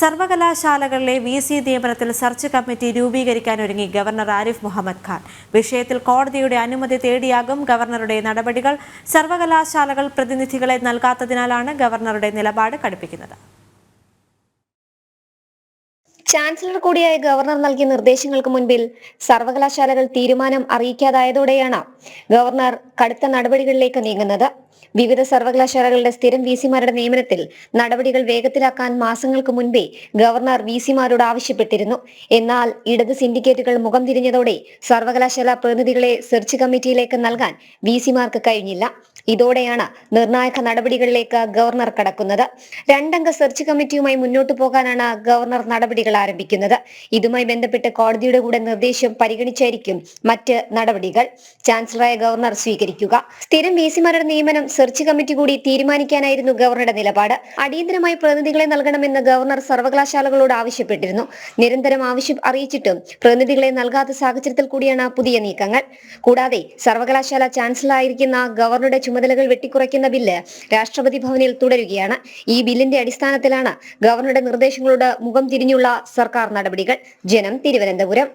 സർവകലാശാലകളിലെ VC നിയമനത്തിൽ search committee രൂപീകരിക്കാനൊരുങ്ങി governor Arif Mohammad Khan. വിഷയത്തിൽ കോടതിയുടെ അനുമതി തേടിയാകും ഗവർണറുടെ നടപടികൾ. സർവകലാശാലകൾ പ്രതിനിധികളെ നൽകാത്തതിനാലാണ് ഗവർണറുടെ നിലപാട് കടുപ്പിക്കുന്നത്. ചാൻസലർ കൂടിയായ ഗവർണർ നൽകിയ നിർദ്ദേശങ്ങൾക്ക് മുൻപിൽ സർവകലാശാലകൾ തീരുമാനം അറിയിക്കാതായതോടെയാണ് ഗവർണർ കടുത്ത നടപടികളിലേക്ക് നീങ്ങുന്നത്. വിവിധ സർവകലാശാലകളുടെ സ്ഥിരം VC-മാരുടെ നിയമനത്തിൽ നടപടികൾ വേഗത്തിലാക്കാൻ മാസങ്ങൾക്ക് മുൻപേ ഗവർണർ VC-മാരോട് ആവശ്യപ്പെട്ടിരുന്നു. എന്നാൽ ഇടത് സിൻഡിക്കേറ്റുകൾ മുഖം തിരിഞ്ഞതോടെ സർവകലാശാല പ്രതിനിധികളെ സെർച്ച് കമ്മിറ്റിയിലേക്ക് നൽകാൻ VC-മാർക്ക് കഴിഞ്ഞില്ല. ഇതോടെയാണ് നിർണായക നടപടികളിലേക്ക് ഗവർണർ കടക്കുന്നത്. 2 അംഗ സെർച്ച് കമ്മിറ്റിയുമായി മുന്നോട്ടു പോകാനാണ് ഗവർണർ നടപടികൾ ആരംഭിക്കുന്നത്. ഇതുമായി ബന്ധപ്പെട്ട് കോടതിയുടെ കൂടെ നിർദ്ദേശം പരിഗണിച്ചായിരിക്കും മറ്റ് നടപടികൾ ചാൻസലറായ ഗവർണർ സ്വീകരിക്കുക. സ്ഥിരം VC-മാരുടെ നിയമനം സെർച്ച് കമ്മിറ്റി കൂടി തീരുമാനിക്കാനായിരുന്നു ഗവർണറുടെ നിലപാട്. അടിയന്തരമായി പ്രതിനിധികളെ നൽകണമെന്ന് ഗവർണർ സർവകലാശാലകളോട് ആവശ്യപ്പെട്ടിരുന്നു. നിരന്തരം ആവശ്യം അറിയിച്ചിട്ടും പ്രതിനിധികളെ നൽകാത്ത സാഹചര്യത്തിൽ കൂടിയാണ് പുതിയ നീക്കങ്ങൾ. കൂടാതെ സർവകലാശാല ചാൻസലറായിരിക്കുന്ന ഗവർണറുടെ ചുമതലകൾ വെട്ടിക്കുറയ്ക്കുന്ന ബില്ല് രാഷ്ട്രപതി ഭവനിൽ തുടരുകയാണ്. ഈ ബില്ലിന്റെ അടിസ്ഥാനത്തിലാണ് ഗവർണറുടെ നിർദ്ദേശങ്ങളോട് മുഖം തിരിഞ്ഞുള്ള സർക്കാർ നടപടികൾ. ജനം, തിരുവനന്തപുരം.